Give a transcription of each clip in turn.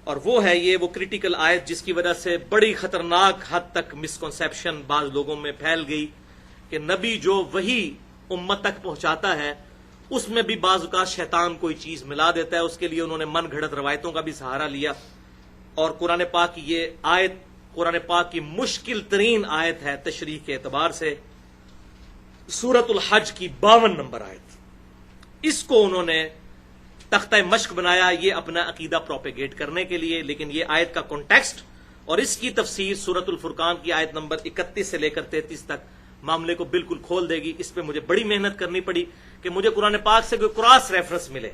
اور وہ ہے یہ وہ کریٹیکل آیت جس کی وجہ سے بڑی خطرناک حد تک مسکنسیپشن بعض لوگوں میں پھیل گئی کہ نبی جو وہی امت تک پہنچاتا ہے اس میں بھی بعض اوقات شیطان کوئی چیز ملا دیتا ہے. اس کے لیے انہوں نے من گھڑت روایتوں کا بھی سہارا لیا. اور قرآن پاک کی یہ آیت قرآن پاک کی مشکل ترین آیت ہے تشریح کے اعتبار سے. سورۃ الحج کی 52 نمبر آیت, اس کو انہوں نے تختہ مشق بنایا یہ اپنا عقیدہ پروپیگیٹ کرنے کے لیے. لیکن یہ آیت کا کانٹیکسٹ اور اس کی تفسیر سورۃ الفرقان کی آیت نمبر 31 سے لے کر 33 تک معاملے کو بالکل کھول دے گی. اس پہ مجھے بڑی محنت کرنی پڑی کہ مجھے قرآن پاک سے کوئی کراس ریفرنس ملے.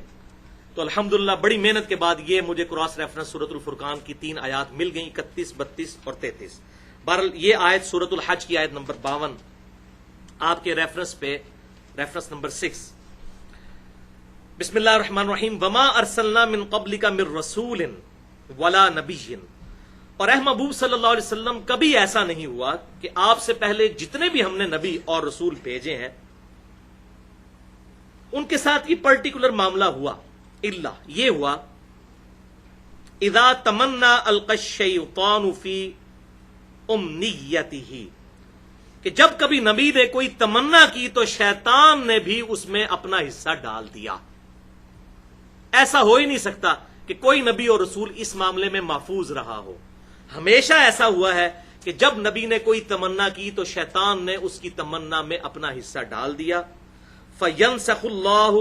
تو الحمدللہ بڑی محنت کے بعد یہ مجھے کراس ریفرنس سورۃ الفرقان کی 3 آیات مل گئیں, 31, 32 اور 33. بہرحال یہ آیت سورۃ الحج کی آیت نمبر 52 آپ کے ریفرنس پہ ریفرنس نمبر 6. بسم اللہ الرحمن الرحیم. وما ارسلنا من قبلک من رسول ولا نبی. اور اے محبوب صلی اللہ علیہ وسلم کبھی ایسا نہیں ہوا کہ آپ سے پہلے جتنے بھی ہم نے نبی اور رسول بھیجے ہیں ان کے ساتھ یہ پرٹیکولر معاملہ ہوا. الا یہ ہوا اذا تمنا القى الشیطان فی امنیتہ, کہ جب کبھی نبی نے کوئی تمنا کی تو شیطان نے بھی اس میں اپنا حصہ ڈال دیا. ایسا ہو ہی نہیں سکتا کہ کوئی نبی اور رسول اس معاملے میں محفوظ رہا ہو. ہمیشہ ایسا ہوا ہے کہ جب نبی نے کوئی تمنا کی تو شیطان نے اس کی تمنا میں اپنا حصہ ڈال دیا. فَيَنْسَخُ اللَّهُ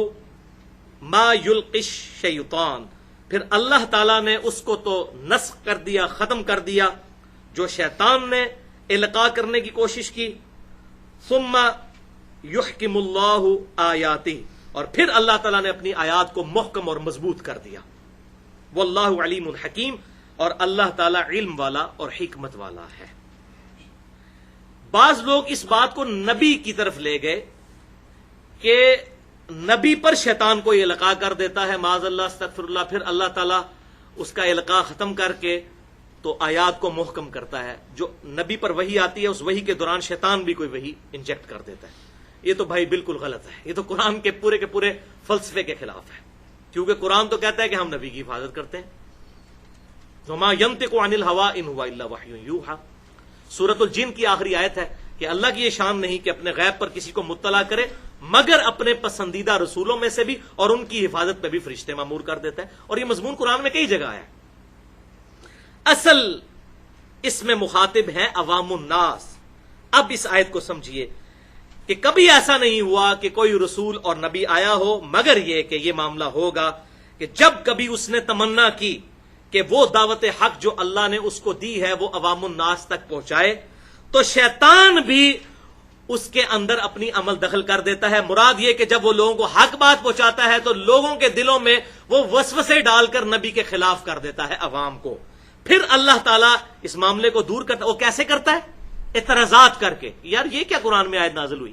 مَا يُلْقِي الشَّيْطَانُ, پھر اللہ تعالیٰ نے اس کو تو نسخ کر دیا, ختم کر دیا جو شیطان نے القاء کرنے کی کوشش کی. ثُمَّ يُحْكِمُ اللَّهُ آیَاتِهِ, اور پھر اللہ تعالیٰ نے اپنی آیات کو محکم اور مضبوط کر دیا. واللہ علیم حکیم, اور اللہ تعالیٰ علم والا اور حکمت والا ہے. بعض لوگ اس بات کو نبی کی طرف لے گئے کہ نبی پر شیطان کو القاء کر دیتا ہے, معاذ اللہ استغفر اللہ, پھر اللہ تعالیٰ اس کا القاء ختم کر کے تو آیات کو محکم کرتا ہے. جو نبی پر وحی آتی ہے اس وحی کے دوران شیطان بھی کوئی وحی انجیکٹ کر دیتا ہے. یہ تو بھائی بالکل غلط ہے, یہ تو قرآن کے پورے فلسفے کے خلاف ہے, کیونکہ قرآن تو کہتا ہے کہ ہم نبی کی حفاظت کرتے ہیں. وما ينطق عن الهوى ان هو الا وحی یوحى. سورۃ الجن کی آخری آیت ہے کہ اللہ کی یہ شان نہیں کہ اپنے غیب پر کسی کو مطلع کرے مگر اپنے پسندیدہ رسولوں میں سے بھی, اور ان کی حفاظت پہ بھی فرشتے مامور کر دیتا ہے. اور یہ مضمون قرآن میں کئی جگہ ہے. اصل اس میں مخاطب ہیں عوام الناس. اب اس آیت کو سمجھیے کہ کبھی ایسا نہیں ہوا کہ کوئی رسول اور نبی آیا ہو, مگر یہ کہ یہ معاملہ ہوگا کہ جب کبھی اس نے تمنا کی کہ وہ دعوت حق جو اللہ نے اس کو دی ہے وہ عوام الناس تک پہنچائے تو شیطان بھی اس کے اندر اپنی عمل دخل کر دیتا ہے. مراد یہ کہ جب وہ لوگوں کو حق بات پہنچاتا ہے تو لوگوں کے دلوں میں وہ وسوسے ڈال کر نبی کے خلاف کر دیتا ہے عوام کو. پھر اللہ تعالیٰ اس معاملے کو دور کرتا ہے. وہ کیسے کرتا ہے؟ اعتراضات کر کے. یار یہ کیا قرآن میں آیت نازل ہوئی,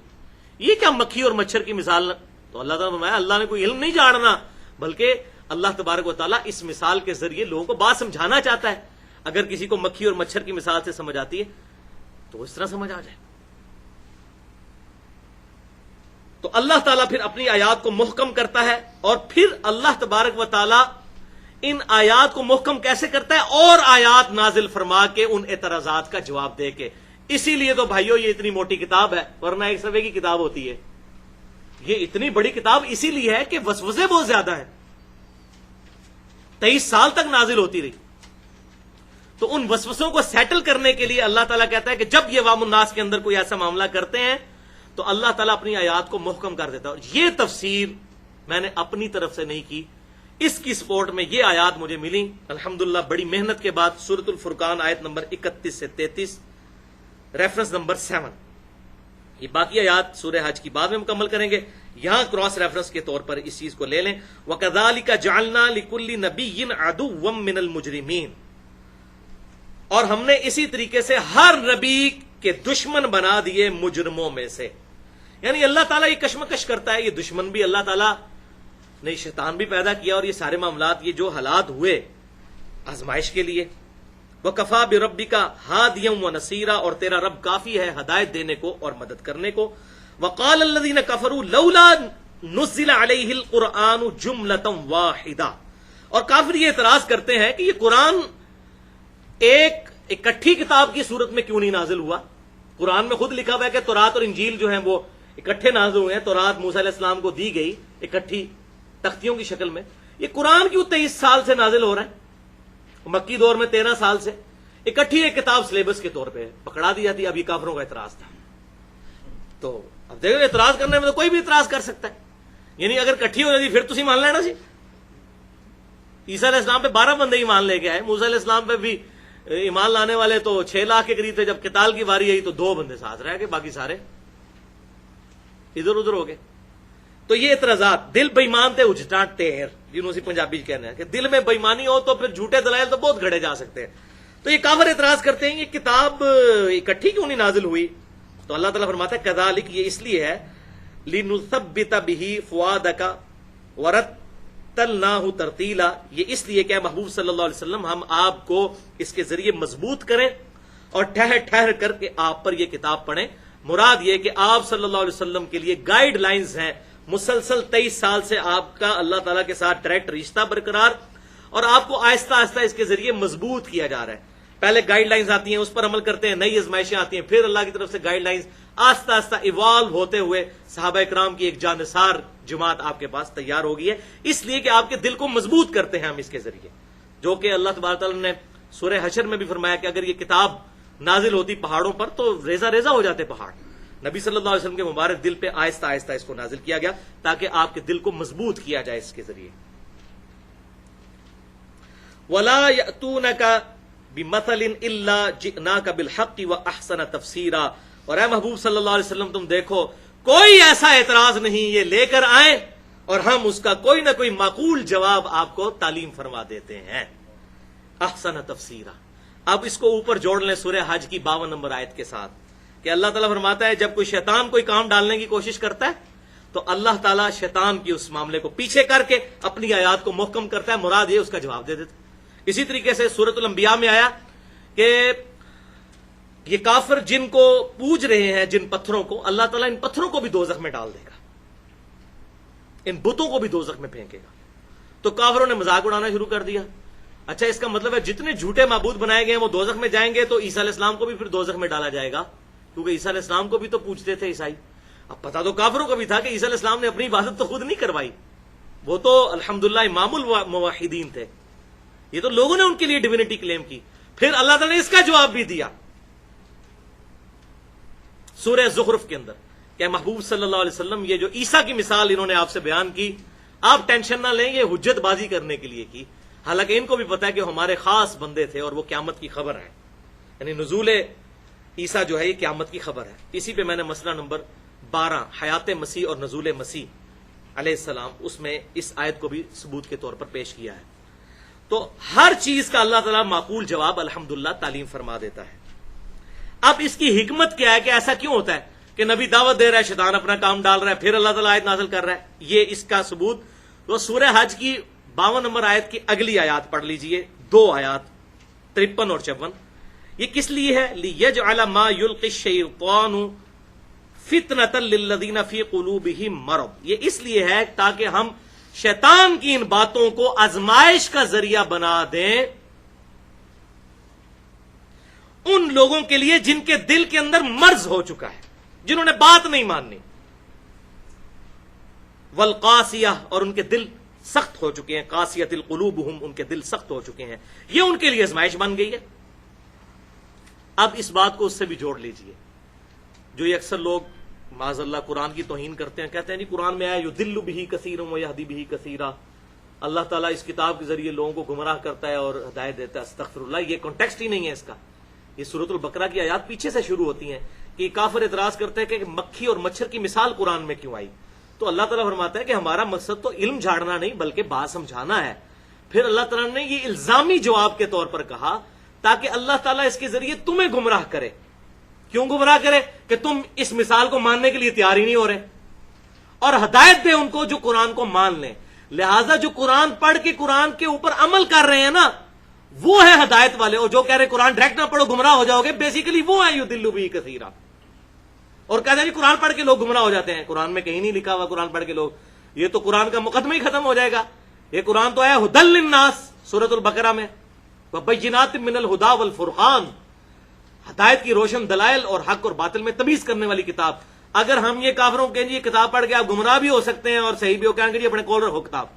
یہ کیا مکھی اور مچھر کی مثال. تو اللہ تعالیٰ نے فرمایا اللہ نے کوئی علم نہیں جھاڑنا, بلکہ اللہ تبارک و تعالیٰ اس مثال کے ذریعے لوگوں کو بات سمجھانا چاہتا ہے. اگر کسی کو مکھی اور مچھر کی مثال سے سمجھ آتی ہے تو اس طرح سمجھ آ جائے. تو اللہ تعالیٰ پھر اپنی آیات کو محکم کرتا ہے, اور پھر اللہ تبارک و تعالیٰ ان آیات کو محکم کیسے کرتا ہے, اور آیات نازل فرما کے ان اعتراضات کا جواب دے کے. اسی لیے تو بھائیو یہ اتنی موٹی کتاب ہے, ورنہ ایک صفحے کی کتاب ہوتی ہے. یہ اتنی بڑی کتاب اسی لیے ہے کہ وسوسے بہت زیادہ ہیں. 23 سال تک نازل ہوتی رہی. تو ان وسوسوں کو سیٹل کرنے کے لیے اللہ تعالیٰ کہتا ہے کہ جب یہ عوام الناس کے اندر کوئی ایسا معاملہ کرتے ہیں تو اللہ تعالیٰ اپنی آیات کو محکم کر دیتا ہے. یہ تفسیر میں نے اپنی طرف سے نہیں کی, اس کی سپورٹ میں یہ آیات مجھے ملی الحمدللہ بڑی محنت کے بعد. سورۃ الفرقان آیت نمبر 31 سے 33, ریفرنس نمبر 7. یہ باقی آیات سورہ حج کی بعد میں مکمل کریں گے. یہاں کراس ریفرنس کے طور پر اس چیز کو لے لیں. وَكَذَلِكَ جَعَلْنَا لِكُلِّ نَبِيٍّ عَدُوًّا مِّنَ الْمُجْرِمِينَ, اور ہم نے اسی طریقے سے ہر نبی کے دشمن بنا دیے مجرموں میں سے. یعنی اللہ تعالیٰ یہ کشمکش کرتا ہے. یہ دشمن بھی اللہ تعالیٰ نے شیطان بھی پیدا کیا, اور یہ سارے معاملات یہ جو حالات ہوئے آزمائش کے لیے. وَكَفَى بِرَبِّكَ هَادِيًا وَنَصِيرًا, اور تیرا رب کافی ہے ہدایت دینے کو اور مدد کرنے کو. وَقَالَ الَّذِينَ كَفَرُوا لَوْلَا نُزِّلَ عَلَيْهِ الْقُرْآنُ جُمْلَةً وَاحِدَةً, اور کافر یہ اعتراض کرتے ہیں کہ یہ قرآن ایک اکٹھی کتاب کی صورت میں کیوں نہیں نازل ہوا؟ قرآن میں خود لکھا ہوا ہے کہ تورات اور انجیل جو ہیں وہ اکٹھے نازل ہوئے ہیں. تورات موسیٰ علیہ السلام کو دی گئی اکٹھی تختیوں کی شکل میں. یہ قرآن کیوں 23 سال سے نازل ہو رہا ہے؟ مکی دور میں 13 سال سے اکٹھی ایک کتاب سلیبس کے طور پہ پکڑا دی جاتی. اب یہ کافروں کا اعتراض تھا. تو اب دیکھو اعتراض کرنے میں تو کوئی بھی اعتراض کر سکتا ہے. یعنی اگر کٹھی ہو جاتی پھر تسی مان لینا سی. عیسیٰ علیہ السلام پہ 12 بندے ایمان لے کے آئے. موسیٰ علیہ السلام پہ بھی ایمان لانے والے تو 6 لاکھ کے قریب تھے. جب قتال کی واری آئی تو 2 بندے ساتھ رہ گئے, باقی سارے ادھر ادھر ہو گئے. تو یہ اعتراضات دل بےمان تھے اجٹا ٹیر جنہوں سے پنجابی کہنا ہے کہ دل میں بےمانی ہو تو پھر جھوٹے دلائل تو بہت گھڑے جا سکتے ہیں. تو یہ کافر اعتراض کرتے ہیں یہ کتاب اکٹھی کیوں نہیں نازل ہوئی؟ تو اللہ تعالیٰ فرماتا ہے کذالک, یہ اس لیے ہے لنثبت به فؤادک ورتلناہ ترتیلا, یہ اس لیے کہ محبوب صلی اللہ علیہ وسلم ہم آپ کو اس کے ذریعے مضبوط کریں اور ٹھہر ٹھہر کر کے آپ پر یہ کتاب پڑھیں. مراد یہ کہ آپ صلی اللہ علیہ وسلم کے لیے گائیڈ لائنز ہیں. مسلسل 23 سال سے آپ کا اللہ تعالیٰ کے ساتھ ڈائریکٹ رشتہ برقرار, اور آپ کو آہستہ آہستہ اس کے ذریعے مضبوط کیا جا رہا ہے. پہلے گائیڈ لائنز آتی ہیں, اس پر عمل کرتے ہیں, نئی آزمائشیں آتی ہیں, پھر اللہ کی طرف سے گائیڈ لائنز آہستہ آہستہ ایوالو ہوتے ہوئے صحابہ کرام کی ایک جانثار جماعت آپ کے پاس تیار ہو گئی ہے. اس لیے کہ آپ کے دل کو مضبوط کرتے ہیں ہم اس کے ذریعے, جو کہ اللہ تبارک تعالیٰ نے سورہ حشر میں بھی فرمایا کہ اگر یہ کتاب نازل ہوتی پہاڑوں پر تو ریزہ ریزہ ہو جاتے پہاڑ. نبی صلی اللہ علیہ وسلم کے مبارک دل پہ آہستہ آہستہ اس کو نازل کیا گیا تاکہ آپ کے دل کو مضبوط کیا جائے اس کے ذریعے. وَلَا يَأْتُونَكَ بِمَثَلٍ إِلَّا جِئْنَاكَ بِالْحَقِّ وَأَحْسَنَ تَفْسِيرًا, اور اے محبوب صلی اللہ علیہ وسلم تم دیکھو کوئی ایسا اعتراض نہیں, یہ لے کر آئیں اور ہم اس کا کوئی نہ کوئی معقول جواب آپ کو تعلیم فرما دیتے ہیں. احسن تفسیرا. اب اس کو اوپر جوڑ لیں سورہ حج کی 52 نمبر آیت کے ساتھ کہ اللہ تعالیٰ فرماتا ہے جب کوئی شیطان کوئی کام ڈالنے کی کوشش کرتا ہے تو اللہ تعالیٰ شیطان کی اس معاملے کو پیچھے کر کے اپنی آیات کو محکم کرتا ہے. مراد یہ اس کا جواب دے دیتا ہے. اسی طریقے سے سورۃ الانبیاء میں آیا کہ یہ کافر جن کو پوج رہے ہیں, جن پتھروں کو, اللہ تعالیٰ ان پتھروں کو بھی دوزخ میں ڈال دے گا, ان بتوں کو بھی دوزخ میں پھینکے گا. تو کافروں نے مذاق اڑانا شروع کر دیا. اچھا اس کا مطلب ہے جتنے جھوٹے معبود بنائے گئے ہیں وہ دوزخ میں جائیں گے, تو عیسیٰ علیہ السلام کو بھی پھر دوزخ میں ڈالا جائے گا, کیونکہ عیسیٰ علیہ السلام کو بھی تو پوچھتے تھے عیسائی. اب پتا تو کافروں کو بھی تھا کہ عیسیٰ علیہ السلام نے اپنی عبادت تو خود نہیں کروائی, وہ تو الحمدللہ امام الموحدین تھے, یہ تو لوگوں نے ان کے لیے ڈیوینٹی کلیم کی. پھر اللہ تعالیٰ نے اس کا جواب بھی دیا سورہ زخرف کے اندر کہ محبوب صلی اللہ علیہ وسلم یہ جو عیسیٰ کی مثال انہوں نے آپ سے بیان کی, آپ ٹینشن نہ لیں, یہ حجت بازی کرنے کے لیے کی. حالانکہ ان کو بھی پتا ہے کہ ہمارے خاص بندے تھے اور وہ قیامت کی خبر ہے, یعنی نزول عیسیٰ جو ہے یہ قیامت کی خبر ہے. اسی پہ میں نے مسئلہ نمبر 12 حیات مسیح اور نزول مسیح علیہ السلام, اس میں اس آیت کو بھی ثبوت کے طور پر پیش کیا ہے. تو ہر چیز کا اللہ تعالیٰ معقول جواب الحمدللہ تعلیم فرما دیتا ہے. اب اس کی حکمت کیا ہے کہ ایسا کیوں ہوتا ہے کہ نبی دعوت دے رہا ہے, شیطان اپنا کام ڈال رہا ہے, پھر اللہ تعالیٰ آیت نازل کر رہا ہے. یہ اس کا ثبوت تو سورہ حج کی 52 نمبر آیت کی اگلی آیات پڑھ لیجئے, 2 آیات 53 اور 54. یہ کس لیے ہے؟ لِيَجْعَلَ مَا يُلْقِ الشَّيْطَانُ فِتْنَةً لِلَّذِينَ فِي قُلُوبِهِم مَرَضٌ. یہ اس لیے ہے تاکہ ہم شیطان کی ان باتوں کو آزمائش کا ذریعہ بنا دیں ان لوگوں کے لیے جن کے دل کے اندر مرض ہو چکا ہے, جنہوں نے بات نہیں ماننی. والقاسیہ, اور ان کے دل سخت ہو چکے ہیں, قاسیۃ القلوبہم, ان کے دل سخت ہو چکے ہیں, یہ ان کے لیے آزمائش بن گئی ہے. اب اس بات کو اس سے بھی جوڑ لیجئے, جو یہ اکثر لوگ معاذ اللہ قرآن کی توہین کرتے ہیں, کہتے ہیں نہیں قرآن میں آیا یضل بہ کثیرا ویہدی بہ کثیرا, اللہ تعالیٰ اس کتاب کے ذریعے لوگوں کو گمراہ کرتا ہے اور ہدایت دیتا ہے. استغفر اللہ, یہ کانٹیکسٹ ہی نہیں ہے اس کا. یہ سورۃ البقرہ کی آیات پیچھے سے شروع ہوتی ہیں کہ کافر اعتراض کرتے ہیں کہ مکھی اور مچھر کی مثال قرآن میں کیوں آئی. تو اللہ تعالیٰ فرماتا ہے کہ ہمارا مقصد تو علم جھاڑنا نہیں بلکہ بات سمجھانا ہے. پھر اللہ تعالیٰ نے یہ الزامی جواب کے طور پر کہا تاکہ اللہ تعالیٰ اس کے ذریعے تمہیں گمراہ کرے. کیوں گمراہ کرے؟ کہ تم اس مثال کو ماننے کے لیے تیار ہی نہیں ہو رہے, اور ہدایت دے ان کو جو قرآن کو مان لیں. لہٰذا جو قرآن پڑھ کے قرآن کے اوپر عمل کر رہے ہیں نا, وہ ہے ہدایت والے. اور جو کہہ رہے قرآن ڈائریکٹ نہ پڑھو گمراہ ہو جاؤ گے, بیسیکلی وہ ہے یضل بہ کثیرا. اور کہتے ہیں جی قرآن پڑھ کے لوگ گمراہ ہو جاتے ہیں. قرآن میں کہیں نہیں لکھا ہوا قرآن پڑھ کے لوگ, یہ تو قرآن کا مقدمہ ہی ختم ہو جائے گا یہ قرآن تو ہے ہدل للناس سورۃ البقرہ میں، وبینات من الہدی والفرقان، ہدایت کی روشن دلائل اور حق اور باطل میں تمیز کرنے والی کتاب۔ اگر ہم یہ کافروں کو کہیں یہ کتاب پڑھ کے آپ گمراہ بھی ہو سکتے ہیں اور صحیح بھی ہو، کہیں گے جی اپنے کول رکھو کتاب،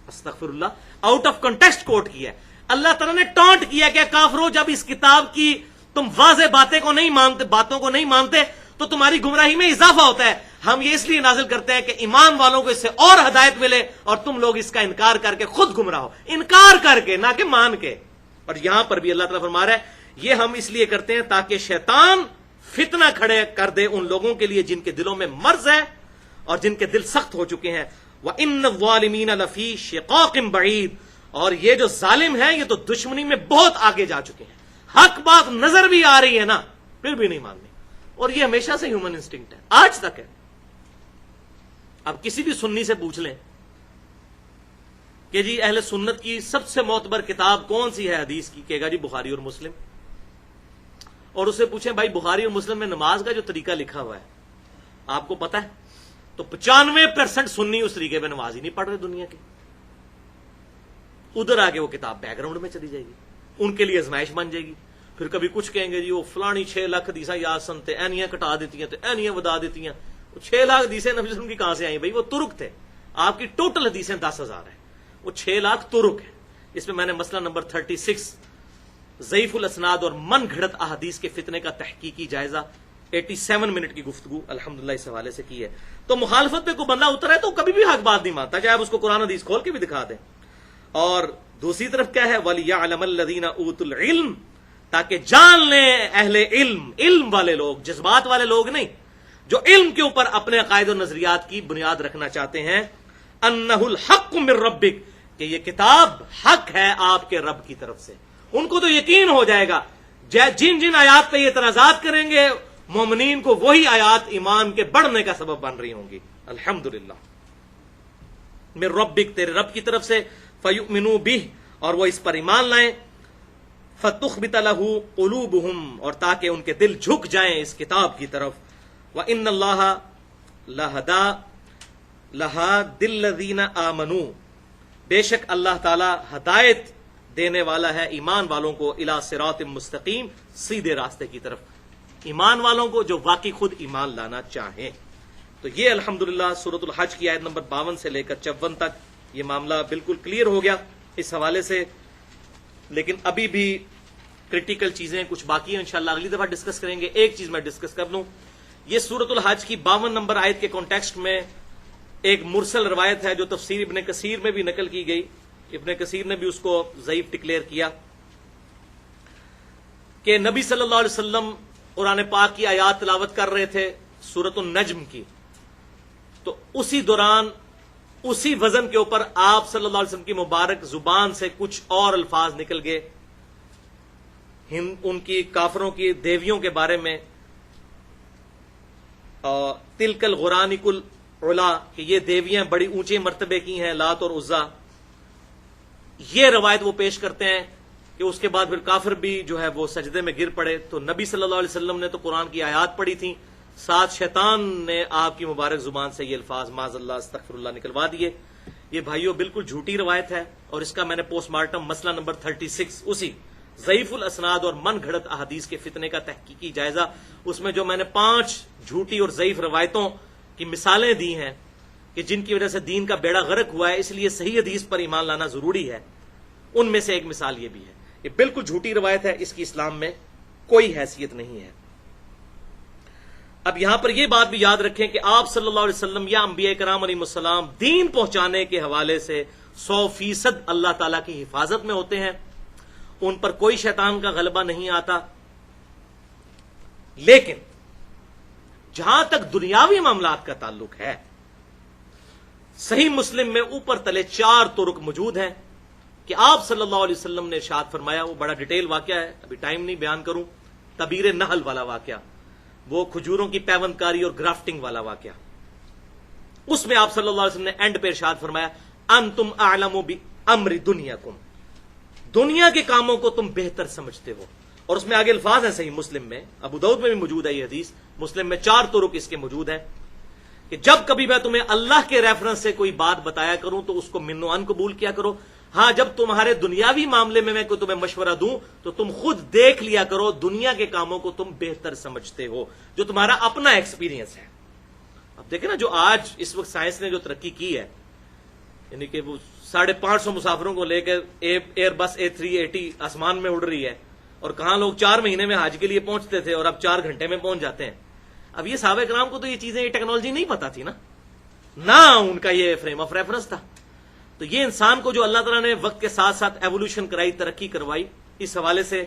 استغفر اللہ، آؤٹ آف کنٹیکسٹ کوٹ کیا ہے۔ اللہ تعالیٰ نے ٹانٹ کیا کہ کافروں جب اس کتاب کی تم واضح باتوں کو نہیں مانتے تو تمہاری گمراہی میں اضافہ ہوتا ہے۔ ہم یہ اس لیے نازل کرتے ہیں کہ ایمان والوں کو اس سے اور ہدایت ملے اور تم لوگ اس کا انکار کر کے خود گمراہ ہو، انکار کر کے نہ کہ مان کے۔ اور یہاں پر بھی اللہ تعالیٰ فرما رہا ہے یہ ہم اس لیے کرتے ہیں تاکہ شیطان فتنہ کھڑے کر دے ان لوگوں کے لیے جن کے دلوں میں مرض ہے اور جن کے دل سخت ہو چکے ہیں۔ وَإِنَّ الظَّالِمِينَ لَفِي شِقَاقٍ بَعِيدٍ، اور یہ جو ظالم ہیں یہ تو دشمنی میں بہت آگے جا چکے ہیں، حق بات نظر بھی آ رہی ہے نا پھر بھی نہیں ماننے۔ اور یہ ہمیشہ سے ہیومن انسٹنکٹ ہے، آج تک ہے۔ اب کسی بھی سنی سے پوچھ لیں کہ جی اہل سنت کی سب سے معتبر کتاب کون سی ہے حدیث کی، کہے گا جی بخاری اور مسلم۔ اور اس سے پوچھیں بھائی بخاری اور مسلم میں نماز کا جو طریقہ لکھا ہوا ہے آپ کو پتا ہے؟ تو 95% سنی اس طریقے پہ نماز ہی نہیں پڑھ رہے دنیا کے۔ ادھر آگے وہ کتاب بیک گراؤنڈ میں چلی جائے گی، ان کے لیے ازمائش بن جائے گی۔ پھر کبھی کچھ کہیں گے جی وہ فلانی 6 لاکھ حدیثاں یاد سنتے، اینیاں کٹا دیتی ہیں تو اینیاں ودا دیتی ہیں۔ 6 لاکھ حدیثیں نبی صلی اللہ علیہ وسلم کی کہاں سے آئیں بھائی؟ وہ ترک تھے، آپ کی ٹوٹل حدیثیں 10,000 ہیں، وہ 6 لاکھ ترک ہیں۔ اس میں نے مسئلہ نمبر 36 ضعیف الاسناد اور من گھڑت احادیث کے فتنے کا تحقیقی جائزہ 87 منٹ کی گفتگو الحمدللہ اس حوالے سے کی ہے۔ تو مخالفت پہ کوئی بندہ اتر ہے تو کبھی بھی حق بات نہیں مانتا، چاہے آپ اس کو قرآن حدیث کھول کے بھی دکھا دیں۔ اور دوسری طرف کیا ہے؟ وَلِيَعْلَمَ الَّذِينَ أُوتُوا الْعِلْمَ، تاکہ جان لیں اہل علم، علم والے لوگ، جذبات والے لوگ نہیں، جو علم کے اوپر اپنے عقائد و نظریات کی بنیاد رکھنا چاہتے ہیں، أَنَّهُ الْحَقُّ مِن رَبِّكَ، کہ یہ کتاب حق ہے آپ کے رب کی طرف سے۔ ان کو تو یقین ہو جائے گا، جن جن آیات پہ یہ اعتراضات کریں گے مومنین کو وہی آیات ایمان کے بڑھنے کا سبب بن رہی ہوں گی۔ الحمدللہ من ربک، تیرے رب کی طرف سے، فیؤمنوا بہ، اور وہ اس پر ایمان لائیں، فتخبت لہ قلوبہم، اور تاکہ ان کے دل جھک جائیں اس کتاب کی طرف۔ وان اللہ لہادی الذین آمنوا، بے شک اللہ تعالی ہدایت دینے والا ہے ایمان والوں کو، الی صراط مستقیم، سیدھے راستے کی طرف، ایمان والوں کو جو واقعی خود ایمان لانا چاہیں۔ تو یہ الحمدللہ سورۃ الحج کی آیت نمبر 52 سے لے کر 54 تک یہ معاملہ بالکل کلیئر ہو گیا اس حوالے سے۔ لیکن ابھی بھی کریٹیکل چیزیں کچھ باقی ہیں، انشاءاللہ اگلی دفعہ ڈسکس کریں گے۔ ایک چیز میں ڈسکس کر لوں، یہ سورۃ الحج کی 52 نمبر آیت کے کانٹیکسٹ میں ایک مرسل روایت ہے جو تفسیر ابن کثیر میں بھی نقل کی گئی، ابن کثیر نے بھی اس کو ضعیف ڈکلیئر کیا، کہ نبی صلی اللہ علیہ وسلم قرآن پاک کی آیات تلاوت کر رہے تھے سورۃ النجم کی، تو اسی دوران اسی وزن کے اوپر آپ صلی اللہ علیہ وسلم کی مبارک زبان سے کچھ اور الفاظ نکل گئے ان کی کافروں کی دیویوں کے بارے میں، تلک الغرانک العلا، کہ یہ دیویاں بڑی اونچے مرتبے کی ہیں، لات اور عزا۔ یہ روایت وہ پیش کرتے ہیں کہ اس کے بعد پھر کافر بھی جو ہے وہ سجدے میں گر پڑے، تو نبی صلی اللہ علیہ وسلم نے تو قرآن کی آیات پڑھی تھیں، ساتھ شیطان نے آپ کی مبارک زبان سے یہ الفاظ معاذ اللہ استغفر اللہ نکلوا دیے۔ یہ بھائیوں بالکل جھوٹی روایت ہے، اور اس کا میں نے پوسٹ مارٹم مسئلہ نمبر 36 اسی ضعیف الاسناد اور من گھڑت احادیث کے فتنے کا تحقیقی جائزہ، اس میں جو میں نے 5 جھوٹی اور ضعیف روایتوں کی مثالیں دی ہیں کہ جن کی وجہ سے دین کا بیڑا غرق ہوا ہے، اس لیے صحیح حدیث پر ایمان لانا ضروری ہے، ان میں سے ایک مثال یہ بھی ہے۔ یہ بالکل جھوٹی روایت ہے، اس کی اسلام میں کوئی حیثیت نہیں ہے۔ اب یہاں پر یہ بات بھی یاد رکھیں کہ آپ صلی اللہ علیہ وسلم یا انبیاء کرام علیہ السلام دین پہنچانے کے حوالے سے 100% اللہ تعالیٰ کی حفاظت میں ہوتے ہیں، ان پر کوئی شیطان کا غلبہ نہیں آتا۔ لیکن جہاں تک دنیاوی معاملات کا تعلق ہے، صحیح مسلم میں اوپر تلے 4 طرق موجود ہیں کہ آپ صلی اللہ علیہ وسلم نے ارشاد فرمایا، وہ بڑا ڈیٹیل واقعہ ہے، ابھی ٹائم نہیں بیان کروں، تبیر نحل والا واقعہ، وہ کھجوروں کی پیوند کاری اور گرافٹنگ والا واقعہ، اس میں آپ صلی اللہ علیہ وسلم نے اینڈ پہ ارشاد فرمایا، انتم اعلم بامر دنیاکم، دنیا کے کاموں کو تم بہتر سمجھتے ہو۔ اور اس میں آگے الفاظ ہیں صحیح مسلم میں، ابو داؤد میں بھی موجود ہے یہ حدیث، مسلم میں 4 طرق اس کے موجود ہیں کہ جب کبھی میں تمہیں اللہ کے ریفرنس سے کوئی بات بتایا کروں تو اس کو من و ان قبول کیا کرو. ہاں جب تمہارے دنیاوی معاملے میں کوئی تمہیں مشورہ دوں تو تم خود دیکھ لیا کرو دنیا کے کاموں کو تم بہتر سمجھتے ہو, جو تمہارا اپنا ایکسپیرینس ہے. اب دیکھیں نا, جو آج اس وقت سائنس نے جو ترقی کی ہے, یعنی کہ وہ 550 مسافروں کو لے کے ایئر بس A380 آسمان میں اڑ رہی ہے, اور کہاں لوگ 4 مہینے میں حج کے لیے پہنچتے تھے اور اب 4 گھنٹے میں پہنچ جاتے ہیں. اب یہ صحابہ کرام کو تو یہ چیزیں, یہ ٹیکنالوجی نہیں پتا تھی نہ ان کا یہ فریم آف ریفرنس تھا. تو یہ انسان کو جو اللہ تعالیٰ نے وقت کے ساتھ ساتھ ایوولوشن کرائی, ترقی کروائی, اس حوالے سے,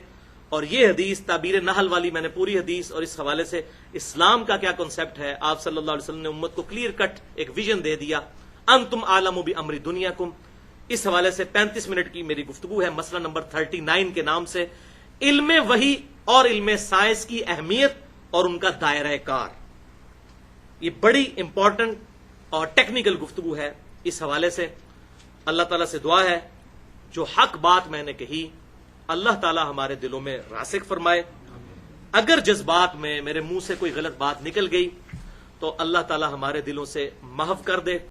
اور یہ حدیث تعبیر نحل والی میں نے پوری حدیث, اور اس حوالے سے اسلام کا کیا کنسپٹ ہے, آپ صلی اللہ علیہ وسلم نے امت کو کلیئر کٹ ایک ویژن دے دیا. انتم عالم بامر دنیاکم, اس حوالے سے 35 منٹ کی میری گفتگو ہے, مسئلہ نمبر 39 کے نام سے, علم وحی اور علم سائنس کی اہمیت اور ان کا دائرہ کار. یہ بڑی امپورٹنٹ اور ٹیکنیکل گفتگو ہے. اس حوالے سے اللہ تعالیٰ سے دعا ہے جو حق بات میں نے کہی اللہ تعالیٰ ہمارے دلوں میں راسخ فرمائے. اگر جذبات میں میرے منہ سے کوئی غلط بات نکل گئی تو اللہ تعالیٰ ہمارے دلوں سے محو کر دے.